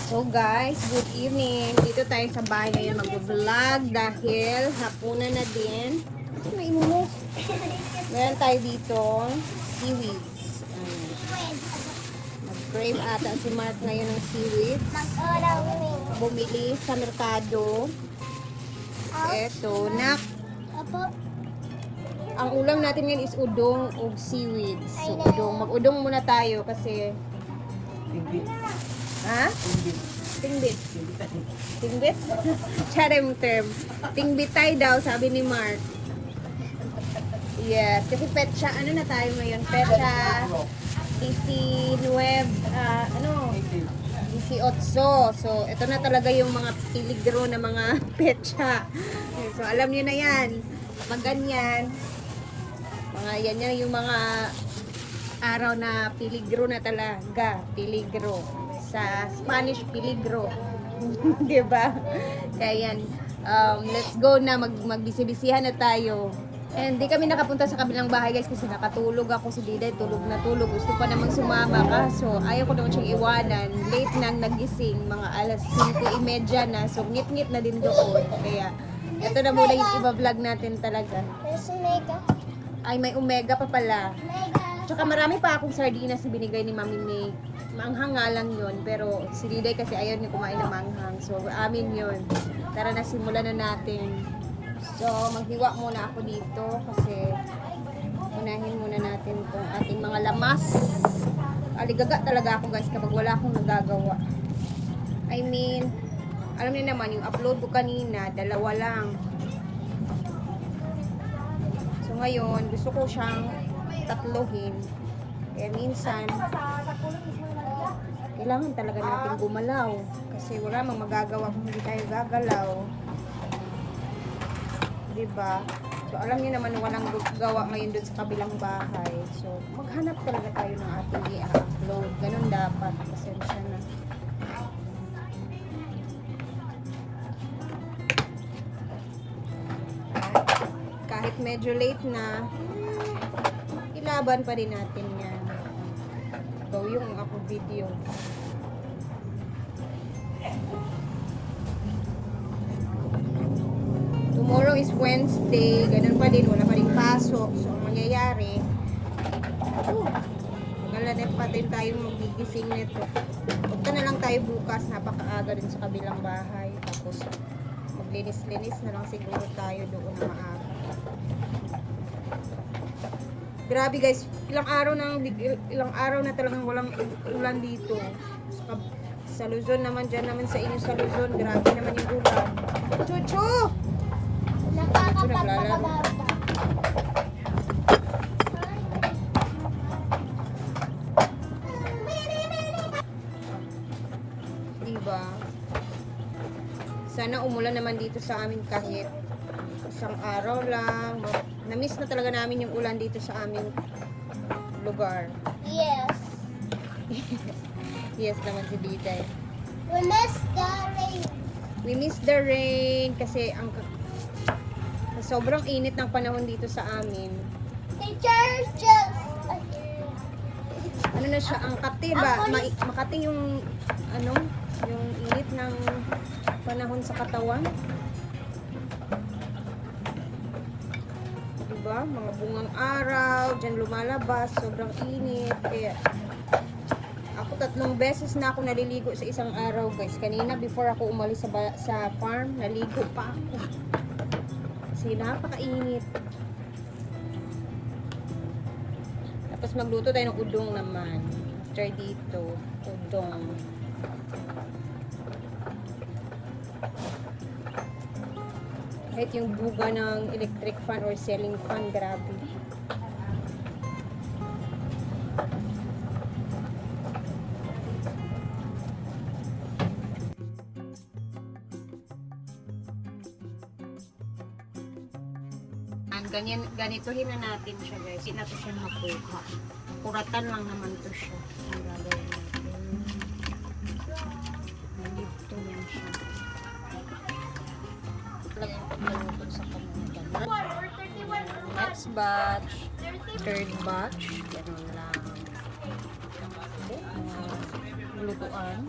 So guys, good evening. Dito tayo sa bahay ngayon mag-vlog dahil hapunan na din. May inunos. Meron tayo dito seaweeds. Mag-crave ata si Mark ngayon ng seaweeds. Bumili sa merkado. Eto, nak. Ang ulam natin ngayon is udong o seaweeds. So, udong. Mag-udong muna tayo kasi ha? Tingbit. Tingbit? Charem term. Tingbitay daw, sabi ni Mark. Yes, kasi petsa, ano na tayo ngayon? Petsa 19, 18. So, ito na talaga yung mga piligro na mga petsa. So, alam niyo na yan. Pag ganyan, yan yung mga araw na piligro na talaga. Piligro. Sa Spanish, peligro. Diba? Kaya yan. Let's go na. Magbisi-bisihan na tayo. And di kami nakapunta sa kabilang bahay guys kasi nakatulog ako. Si Diday tulog na tulog. Gusto pa namang sumama ka. So ayaw ko naman siyang iwanan. Late nang nagising. Mga alas 5:30 na. So ngit-ngit na din doon. Kaya ito na muna yung iba-vlog natin talaga. Ay, may omega pa pala. Tsaka marami pa akong sardinas na binigay ni Mami May. Manghang nga lang yun. Pero si Diday kasi ayaw niya kumain ng manghang. So amin yun. Tara na, simulan na natin. So maghiwa muna ako dito. Kasi unahin muna natin itong ating mga lamas. Aligaga talaga ako guys kapag wala akong nagagawa. I mean, alam niyo naman yung upload ko kanina, 2 lang. So ngayon, gusto ko siyang tatlohin. Kaya minsan, kailangan talaga natin gumalaw. Kasi wala mang magagawa kung hindi tayo gagalaw. Diba? So alam niyo naman walang gawa ngayon dun sa kabilang bahay. So maghanap talaga tayo ng ating i-upload. Ganun dapat. Pasensya na. Kahit medyo late na, ilaban pa rin natin yan. Ito yung ako video. Tomorrow is Wednesday, ganun pa din, wala pa rin pasok. So ang mangyayari, magalanip pa din tayong magigising nito. Punta na lang tayo bukas, napakaaga din sa kabilang bahay. Tapos maglinis-linis na lang siguro tayo doon na maaga. Grabe guys, ilang araw na talagang walang ulan dito. Sa Luzon naman, dyan naman sa inyo sa Luzon, grabe naman yung ulan. Chuchu! Naglalaro. Diba? Sana umulan naman dito sa amin kahit isang araw lang. Na-miss na talaga namin yung ulan dito sa aming lugar. Yes. Yes naman si Diday. We miss the rain. We miss the rain kasi ang sobrang init ng panahon dito sa amin. Teacher, just... Ano na siya, ang kati ba? Makati yung yung init ng panahon sa katawan. Diba? Mga bungang araw, dyan lumalabas, sobrang init. Kaya ako 3 beses na ako naliligo sa isang araw guys. Kanina before ako umalis sa farm, naligo pa ako. Kasi napakainit. Tapos magluto tayo ng udong naman. After dito, udong. Kahit yung buga ng electric fan or ceiling fan, grabe. Ganitohin na natin siya guys. Hindi na to siya makuha. Kuratan lang naman to siya. Ang gagawin natin. Nalito yan siya. Lagyan ko maluto sa kanila. Next batch. Third batch. Ganun lang. Lutuan.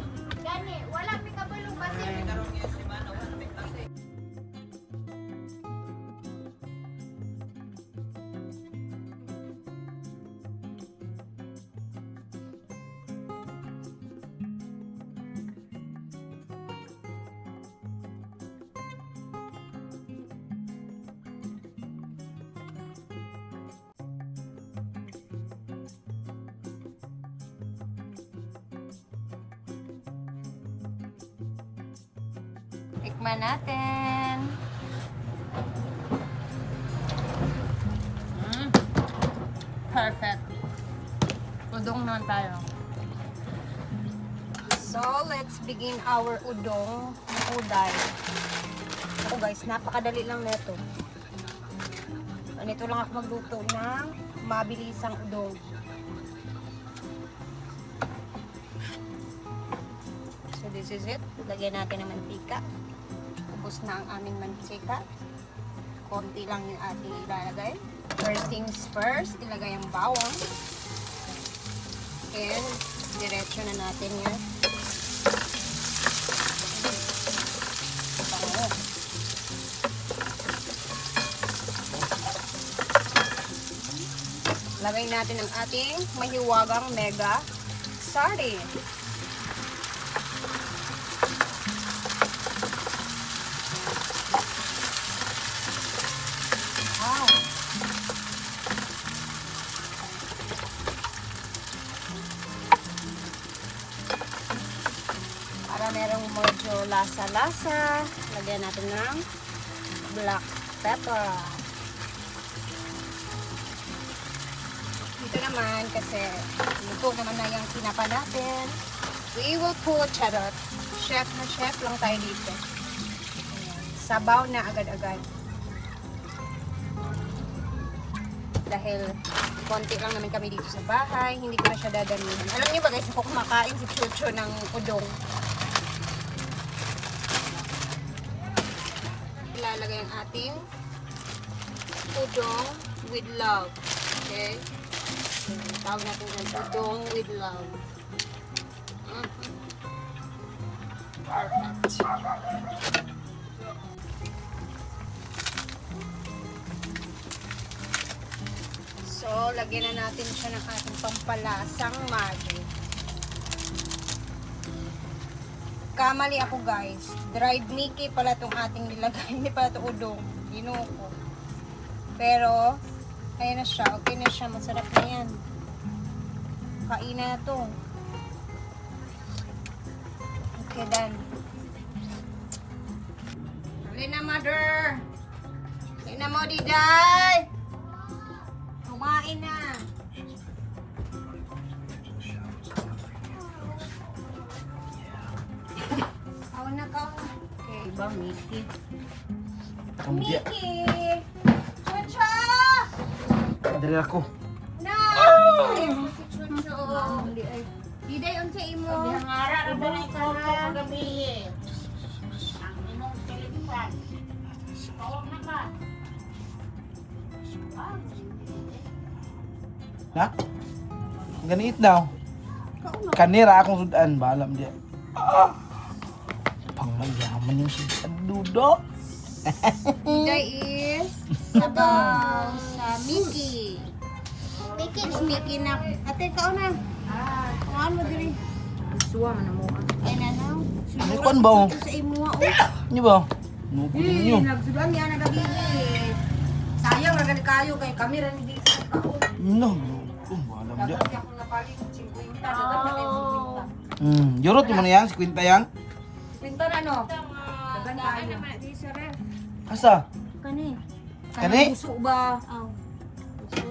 Tikman natin. Perfect. Udong naman tayo. So, let's begin our udong. Uday. Ako guys, napakadali lang nito. Ganito lang ako magluto ng mabilisang udong. So, this is it. Lagyan natin ng mantika. Ubus na ang aming mantika. Konti lang yung ating ilalagay. First things first, ilagay ang bawang. And, diretso na natin yan. Bango. Lagay natin ang ating mahiwagang mega sardine. Wow! Para merong medyo lasa-lasa, lagyan natin ng black pepper. Dito naman, kasi luto naman na yung tinapa natin, we will put cheddar. Chef na chef lang tayo dito. Ayan. Sabaw na agad-agad. Dahil konti lang naman kami dito sa bahay, hindi ko na siya dadamihan. Alam niyo ba guys, ako kumakain si Chucho ng udong. Ilalagay ang ating udong with love. Okay? Tawag natin dyan, udong with love. Perfect. So, lagyan na natin siya ng ating pampalasang Maggi. Kamali ako guys. Dried Mickey pala itong ating nilagay. Hindi pala ito udong. Ginuko. Pero, ayan na siya. Okay na siya. Masarap na yan. Kain na ito. Okay, done. Hali na, mother. Hali na mo, Diday. Kumain na. Kaon na, kaon na. Okay, iba, Mickey. Mickey! Chucho! Dari ako. No! Si Chucho. Diday, unsa imo? Ngara ra ba ito sa gabi? Ang imong telepan. Tawag na ka. Na? Ganit daw. Kanira akong sudan. Balam dia. Pangmayaman yung sudan. Dudo. Diday is sabaw sa Mickey. Mickey, Is Mickey na. Ate, kaon na. Kaon mo diri. Suwa man mo. Ay na na. Ano kon ba? Sa imo. Ini ba? Nubo ninyo. Nagsudan niya na gagigi. Sayang ra gali kayo kay kami ra ni sa kaon. No. Balam dia. Dapat ako napalit 50. Dapat na kay 50. Yurot mo na yan. Si Quinta yang. Pinto na no. Dagan tayo. Di sa ref. Asa? Kani. Kani? Puso ba? Aw. Puso.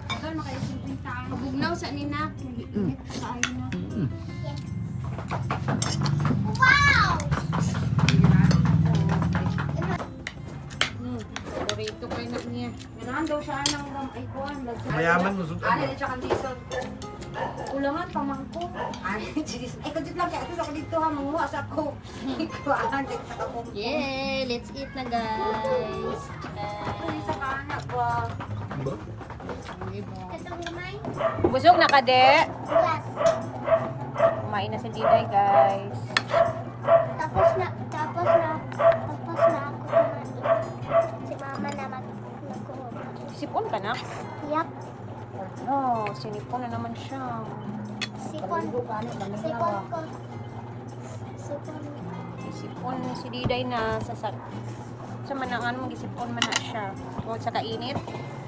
Dagan makay 50. Pabugnaw sa nina. Sa ayo na. wow! Dorito kay na niya. Ganahan daw siya ng ay kuan. Mayaman mo sudan. Ano siya kandison. Ulangan pamangko. Ay, jeez. Ay, kadit lang kaya ako dito ha, manguha sa ako. Ikuhaan dito sa ako. Yay! Let's eat na guys. Ay, sa kanak ba? Itong gamay? Busog na ka, de. Yes. Kumain na si Diday, guys. Tapos na ako kumain. Si mama naman nagkuha. Sipon ka na? Yup. No, sinipon na naman siya. Sipon. Sipon ko. Sipon. Sipon si Diday na sa manangan mo, gisipon man na siya. O sa kainit,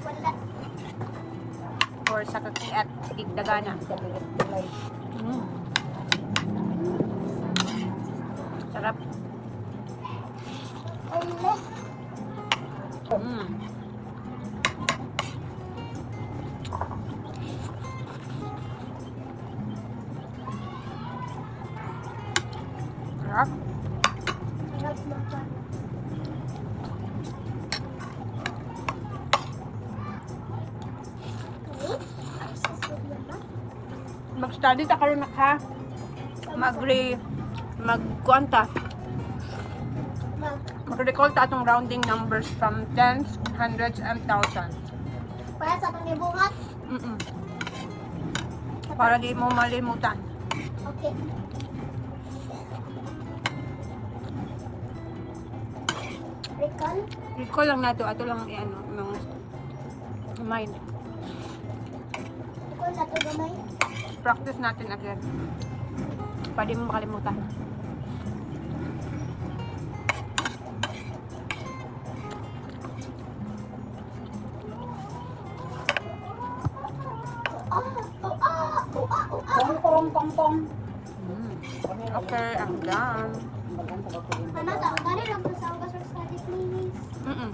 Wala. or sa kakiat, digdagana. Sarap. Mm. Sarap. Sarap makan. Ay, sisig naman. Mag-study ta karon nak ha. Magkuanta. Mag-recall ta atong rounding numbers from tens, hundreds, and thousands. Para sa panibuhat. Mm-mm. Para di mo malimutan. Okay. Recall. Recall lang nato, ato lang i-ano, mga mind. Recall na to gamay. Practice natin again. Para di mo makalimutan. Pong, pong, pong. Okay, I'm done. Ano to? Gani lang po sa ugas or study please. Mm-mm.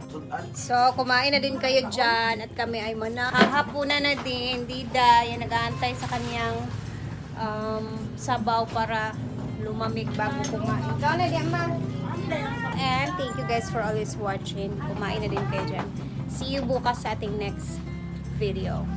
Sudan. So, kumain na din kayo dyan at kami ay hahapunan na din. Dida, yan, nag-aantay sa kanyang sabaw para lumamig bago kumain. Ikaw na din, ma. And thank you guys for always watching. Kumain na din kayo dyan. See you bukas sa ating next video.